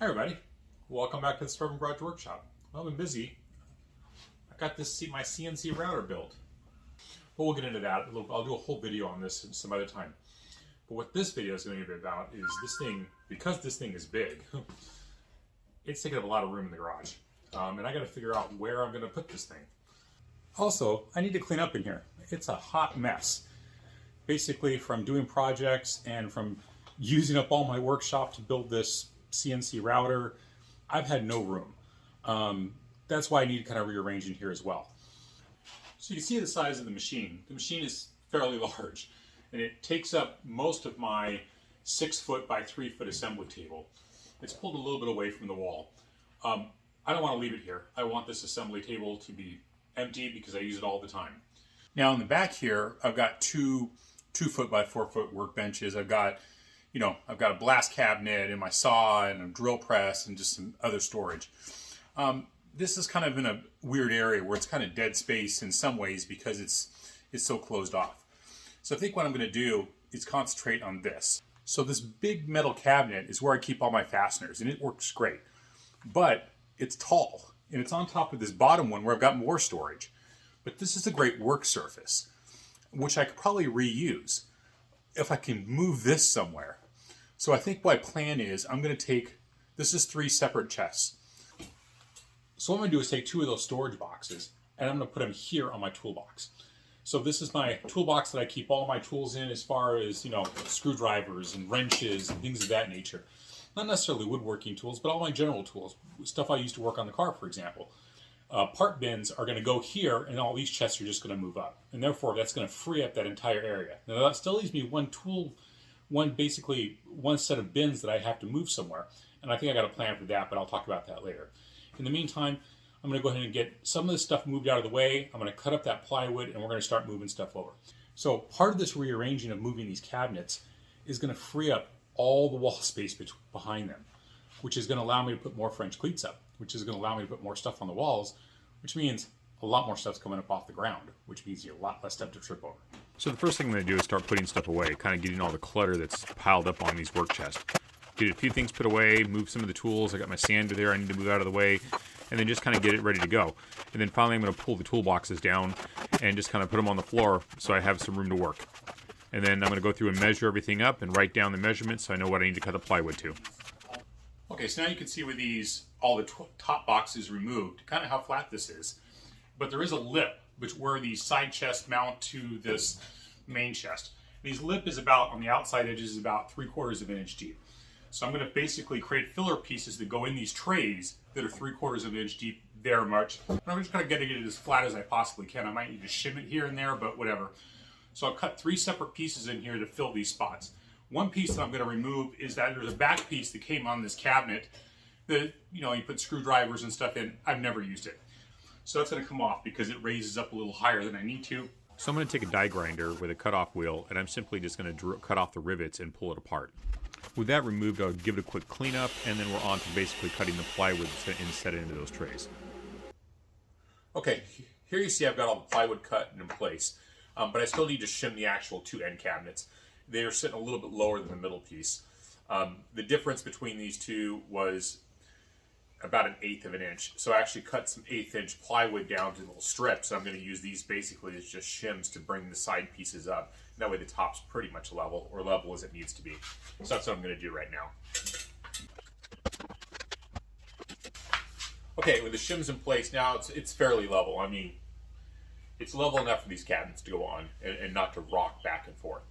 Hi everybody, welcome back to the Suburban Garage Workshop. Well, I've been busy. I got my CNC router built. But we'll get into that. I'll do a whole video on this some other time. But what this video is going to be about is this thing, because this thing is big, it's taking up a lot of room in the garage. And I got to figure out where I'm going to put this thing. Also, I need to clean up in here. It's a hot mess. Basically from doing projects and from using up all my workshop to build this CNC router, I've had no room. That's why I need to kind of rearrange in here as well. So you can see the size of the machine. The machine is fairly large, and it takes up most of my 6-foot by 3-foot assembly table. It's pulled a little bit away from the wall. I don't want to leave it here. I want this assembly table to be empty because I use it all the time. Now in the back here, I've got two 2-foot by 4-foot workbenches. I've got a blast cabinet and my saw and a drill press and just some other storage. This is kind of in a weird area where it's kind of dead space in some ways because it's so closed off. So I think what I'm going to do is concentrate on this. So this big metal cabinet is where I keep all my fasteners, and it works great. But it's tall, and it's on top of this bottom one where I've got more storage. But this is a great work surface, which I could probably reuse if I can move this somewhere. So I think my plan is I'm going to take, this is 3 separate chests. So what I'm going to do is take 2 of those storage boxes and I'm going to put them here on my toolbox. So this is my toolbox that I keep all my tools in, as far as, screwdrivers and wrenches and things of that nature. Not necessarily woodworking tools, but all my general tools, stuff I use to work on the car, for example. Part bins are going to go here, and all these chests are just going to move up. And therefore, that's going to free up that entire area. Now, that still leaves me one set of bins that I have to move somewhere. And I think I got a plan for that, but I'll talk about that later. In the meantime, I'm going to go ahead and get some of this stuff moved out of the way. I'm going to cut up that plywood, and we're going to start moving stuff over. So part of this rearranging of moving these cabinets is going to free up all the wall space behind them, which is going to allow me to put more French cleats up, which is going to allow me to put more stuff on the walls, which means a lot more stuff's coming up off the ground, which means you have a lot less stuff to trip over. So the first thing I'm going to do is start putting stuff away, kind of getting all the clutter that's piled up on these work chests. Get a few things put away, move some of the tools. I got my sander there I need to move out of the way, and then just kind of get it ready to go. And then finally I'm going to pull the toolboxes down and just kind of put them on the floor so I have some room to work. And then I'm going to go through and measure everything up and write down the measurements so I know what I need to cut the plywood to. Okay, so now you can see with all the top boxes removed, kind of how flat this is. But there is a lip where the side chest mount to this main chest. These lip is about, on the outside edges, is about 3/4 of an inch deep. So I'm going to basically create filler pieces that go in these trays that are 3/4 of an inch deep there much. And I'm just kind of getting it as flat as I possibly can. I might need to shim it here and there, but whatever. So I'll cut 3 separate pieces in here to fill these spots. One piece that I'm going to remove is that there's a back piece that came on this cabinet that, you put screwdrivers and stuff in. I've never used it. So that's going to come off because it raises up a little higher than I need to. So I'm going to take a die grinder with a cutoff wheel, and I'm simply just going to cut off the rivets and pull it apart. With that removed, I'll give it a quick cleanup, and then we're on to basically cutting the plywood and set it into those trays. Okay, here you see I've got all the plywood cut and in place, but I still need to shim the actual 2 end cabinets. They are sitting a little bit lower than the middle piece. The difference between these two was about 1/8 of an inch. So I actually cut some 1/8 inch plywood down to little strips. I'm going to use these basically as just shims to bring the side pieces up. That way the top's pretty much level, or level as it needs to be. So that's what I'm going to do right now. Okay, with the shims in place now, it's fairly level. I mean, it's level enough for these cabinets to go on and not to rock back and forth.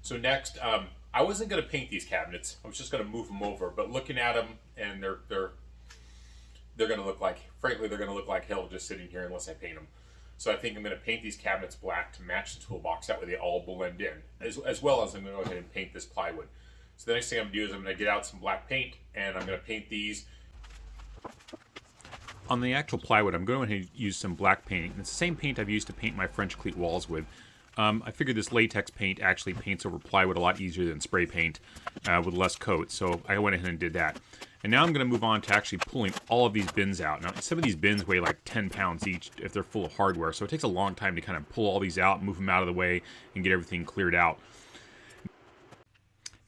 So next, I wasn't going to paint these cabinets. I was just going to move them over. But looking at them, and they're going to look like, frankly, they're going to look like hell just sitting here unless I paint them. So I think I'm going to paint these cabinets black to match the toolbox. That way they all blend in, as well as I'm going to go ahead and paint this plywood. So the next thing I'm going to do is I'm going to get out some black paint, and I'm going to paint these. On the actual plywood, I'm going to use some black paint. It's the same paint I've used to paint my French cleat walls with. I figured this latex paint actually paints over plywood a lot easier than spray paint with less coat, so I went ahead and did that. And now I'm going to move on to actually pulling all of these bins out. Now, some of these bins weigh like 10 pounds each if they're full of hardware, so it takes a long time to kind of pull all these out, move them out of the way, and get everything cleared out.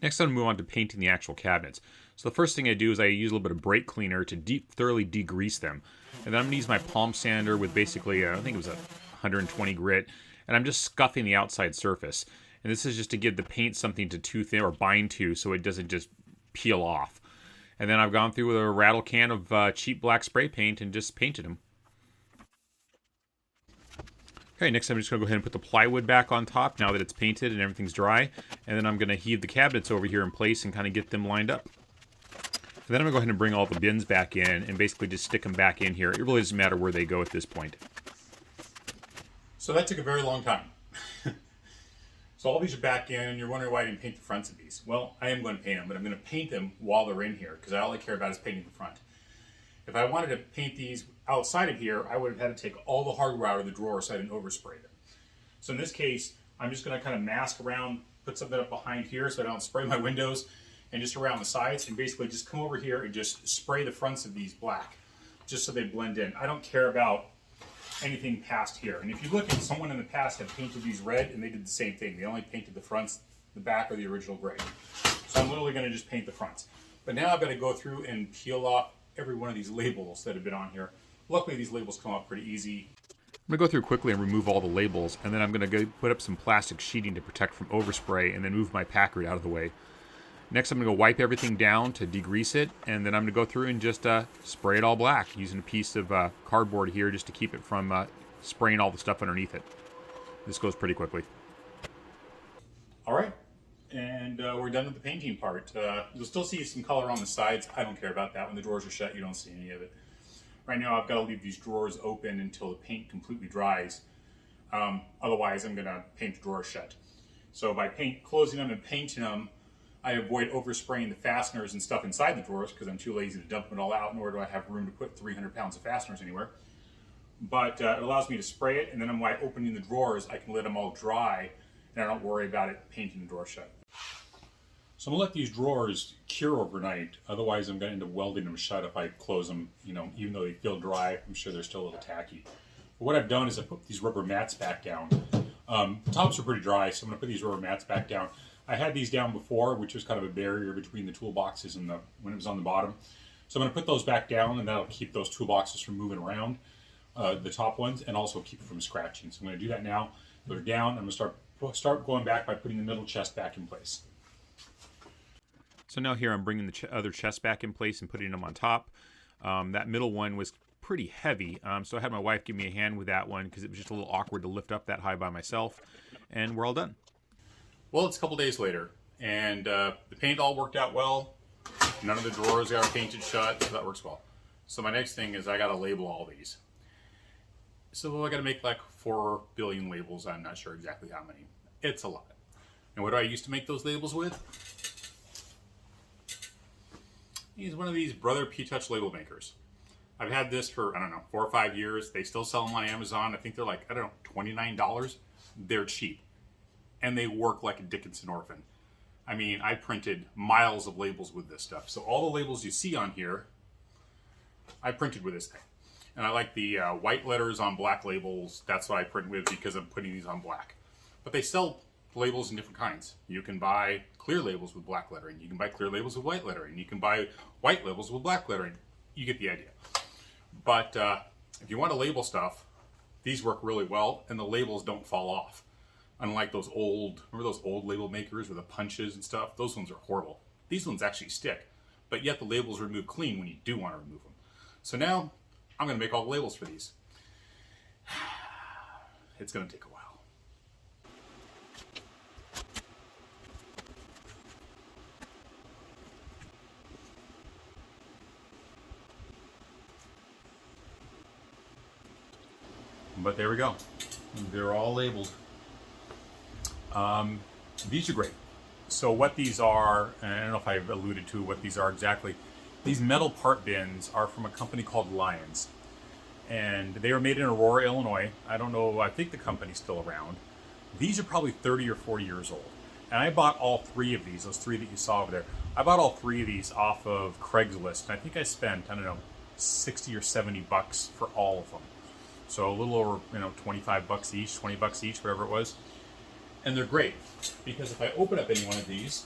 Next, I'm going to move on to painting the actual cabinets. So the first thing I do is I use a little bit of brake cleaner to thoroughly degrease them. And then I'm going to use my palm sander with basically, I think it was a 120 grit, and I'm just scuffing the outside surface. And this is just to give the paint something to tooth in or bind to so it doesn't just peel off. And then I've gone through with a rattle can of cheap black spray paint and just painted them. Okay, next I'm just going to go ahead and put the plywood back on top now that it's painted and everything's dry. And then I'm going to heave the cabinets over here in place and kind of get them lined up. And then I'm going to go ahead and bring all the bins back in and basically just stick them back in here. It really doesn't matter where they go at this point. So that took a very long time. So all these are back in, and you're wondering why I didn't paint the fronts of these. Well, I am going to paint them, but I'm going to paint them while they're in here, because all I care about is painting the front. If I wanted to paint these outside of here, I would have had to take all the hardware out of the drawer so I didn't overspray them. So in this case, I'm just going to kind of mask around, put something up behind here so I don't spray my windows, and just around the sides, and basically just come over here and just spray the fronts of these black, just so they blend in. I don't care about anything past here. And if you look at someone in the past had painted these red, and they did the same thing. They only painted the fronts, the back, or the original gray. So I'm literally going to just paint the fronts. But now I've got to go through and peel off every one of these labels that have been on here. Luckily, these labels come off pretty easy. I'm going to go through quickly and remove all the labels, and then I'm going to go put up some plastic sheeting to protect from overspray, and then move my packard out of the way. Next, I'm going to go wipe everything down to degrease it, and then I'm going to go through and just spray it all black using a piece of cardboard here just to keep it from spraying all the stuff underneath it. This goes pretty quickly. All right, and we're done with the painting part. You'll still see some color on the sides. I don't care about that. When the drawers are shut, you don't see any of it. Right now, I've got to leave these drawers open until the paint completely dries. Otherwise, I'm going to paint the drawers shut. So by closing them and painting them, I avoid overspraying the fasteners and stuff inside the drawers because I'm too lazy to dump them all out, nor do I have room to put 300 pounds of fasteners anywhere. But it allows me to spray it, and then by opening the drawers, I can let them all dry, and I don't worry about it painting the door shut. So I'm gonna let these drawers cure overnight. Otherwise, I'm going to end up welding them shut if I close them. You know, even though they feel dry, I'm sure they're still a little tacky. But what I've done is I put these rubber mats back down. The tops are pretty dry, so I'm gonna put these rubber mats back down. I had these down before, which was kind of a barrier between the toolboxes and when it was on the bottom. So I'm going to put those back down, and that'll keep those toolboxes from moving around, the top ones, and also keep it from scratching. So I'm going to do that now. They're down. I'm going to start going back by putting the middle chest back in place. So now here I'm bringing the other chest back in place and putting them on top. That middle one was pretty heavy, so I had my wife give me a hand with that one because it was just a little awkward to lift up that high by myself, and we're all done. Well, it's a couple days later, and the paint all worked out well. None of the drawers got painted shut, so that works well. So my next thing is I got to label all these. So I got to make like 4 billion labels. I'm not sure exactly how many. It's a lot. And what do I used to make those labels with? He's one of these Brother P-Touch label makers. I've had this for, I don't know, 4 or 5 years. They still sell them on Amazon. I think they're like, I don't know, $29. They're cheap. And they work like a Dickinson orphan. I mean, I printed miles of labels with this stuff. So all the labels you see on here, I printed with this thing. And I like the white letters on black labels. That's what I print with because I'm putting these on black. But they sell labels in different kinds. You can buy clear labels with black lettering. You can buy clear labels with white lettering. You can buy white labels with black lettering. You get the idea. But if you want to label stuff, these work really well, and the labels don't fall off. Unlike those old, remember those old label makers with the punches and stuff? Those ones are horrible. These ones actually stick, but yet the labels remove clean when you do want to remove them. So now, I'm going to make all the labels for these. It's going to take a while. But there we go. They're all labeled. These are great. So what these are, and I don't know if I've alluded to what these are exactly, these metal part bins are from a company called Lions. And they were made in Aurora, Illinois. I don't know, I think the company's still around. These are probably 30 or 40 years old. And I bought all 3 of these, those 3 that you saw over there. I bought all 3 of these off of Craigslist. And I think I spent, I don't know, 60 or 70 bucks for all of them. So a little over, 25 bucks each, 20 bucks each, whatever it was. And they're great, because if I open up any one of these,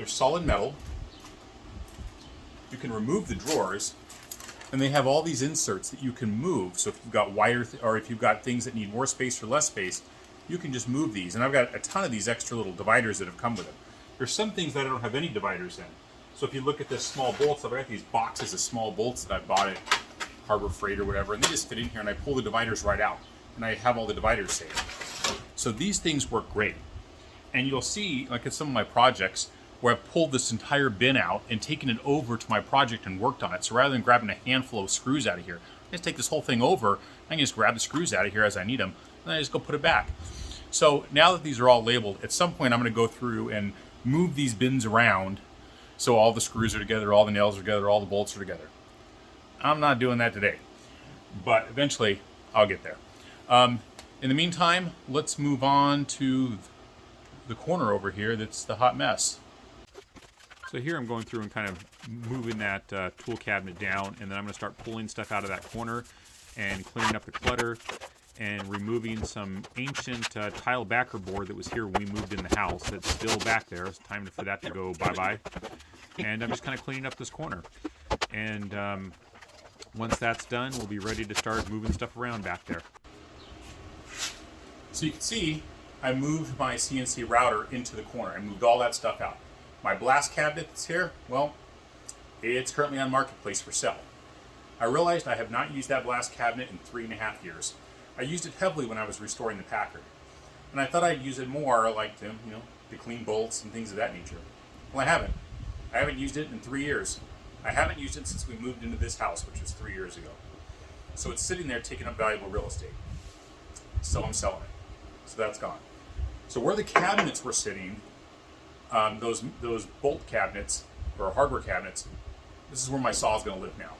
They're solid metal. You can remove the drawers, and they have all these inserts that you can move. So if you've got wider, or if you've got things that need more space or less space, you can just move these. And I've got a ton of these extra little dividers that have come with them. There's some things that I don't have any dividers in. So if you look at this small bolts, I've got these boxes of small bolts that I bought at Harbor Freight or whatever, and they just fit in here, and I pull the dividers right out, and I have all the dividers saved. So these things work great. And you'll see, like in some of my projects, where I've pulled this entire bin out and taken it over to my project and worked on it. So rather than grabbing a handful of screws out of here, I just take this whole thing over, I can just grab the screws out of here as I need them, and I just go put it back. So now that these are all labeled, at some point I'm going to go through and move these bins around so all the screws are together, all the nails are together, all the bolts are together. I'm not doing that today, but eventually I'll get there. In the meantime, let's move on to the corner over here that's the hot mess. So here I'm going through and kind of moving that tool cabinet down, and then I'm going to start pulling stuff out of that corner and cleaning up the clutter and removing some ancient tile backer board that was here when we moved in the house. That's still back there. It's time for that to go bye-bye. And I'm just kind of cleaning up this corner. And once that's done, we'll be ready to start moving stuff around back there. So you can see I moved my CNC router into the corner. I moved all that stuff out. My blast cabinet that's here, well, it's currently on Marketplace for sale. I realized I have not used that blast cabinet in 3.5 years. I used it heavily when I was restoring the Packard. And I thought I'd use it more like to, to clean bolts and things of that nature. Well, I haven't. I haven't used it in 3 years. I haven't used it since we moved into this house, which was 3 years ago. So it's sitting there taking up valuable real estate. So I'm selling it. So that's gone. So where the cabinets were sitting, those bolt cabinets or hardware cabinets, this is where my saw is going to live now.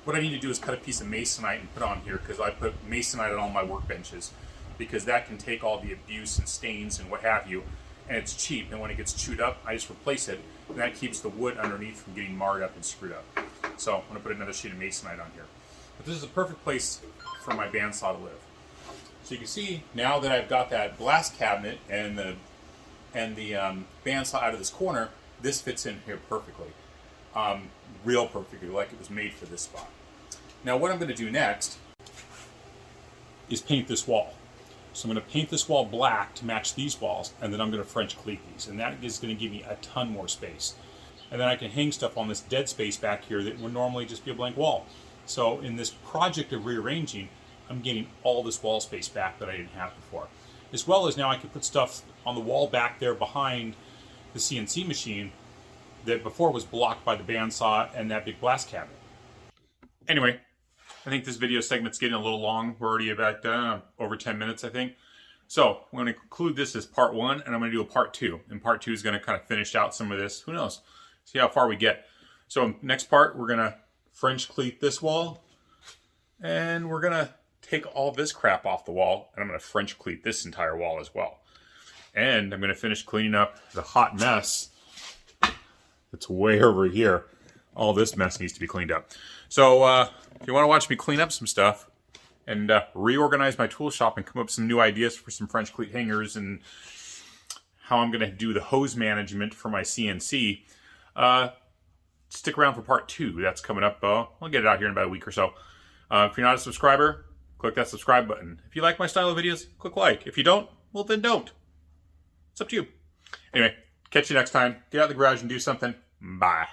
What I need to do is cut a piece of masonite and put on here, because I put masonite on all my workbenches, because that can take all the abuse and stains and what have you, and it's cheap, and when it gets chewed up, I just replace it, and that keeps the wood underneath from getting marred up and screwed up. So I'm going to put another sheet of masonite on here. But this is a perfect place for my bandsaw to live. So you can see now that I've got that blast cabinet and the bandsaw out of this corner, this fits in here perfectly. Real perfectly, like it was made for this spot. Now what I'm going to do next is paint this wall. So I'm going to paint this wall black to match these walls, and then I'm going to French cleat these, and that is going to give me a ton more space. And then I can hang stuff on this dead space back here that would normally just be a blank wall. So in this project of rearranging, I'm getting all this wall space back that I didn't have before. As well as now I can put stuff on the wall back there behind the CNC machine that before was blocked by the bandsaw and that big blast cabinet. Anyway, I think this video segment's getting a little long. We're already about over 10 minutes, I think. So I'm going to conclude this as part 1, and I'm going to do a part 2. And part 2 is going to kind of finish out some of this. Who knows? See how far we get. So next part, we're going to French cleat this wall, and we're going to take all this crap off the wall, and I'm going to French cleat this entire wall as well. And I'm going to finish cleaning up the hot mess that's way over here. All this mess needs to be cleaned up. So if you want to watch me clean up some stuff and reorganize my tool shop and come up with some new ideas for some French cleat hangers and how I'm going to do the hose management for my CNC, stick around for part 2. That's coming up. I'll get it out here in about a week or so. If you're not a subscriber, click that subscribe button. If you like my style of videos, click like. If you don't, well then don't. It's up to you. Anyway, catch you next time. Get out of the garage and do something. Bye.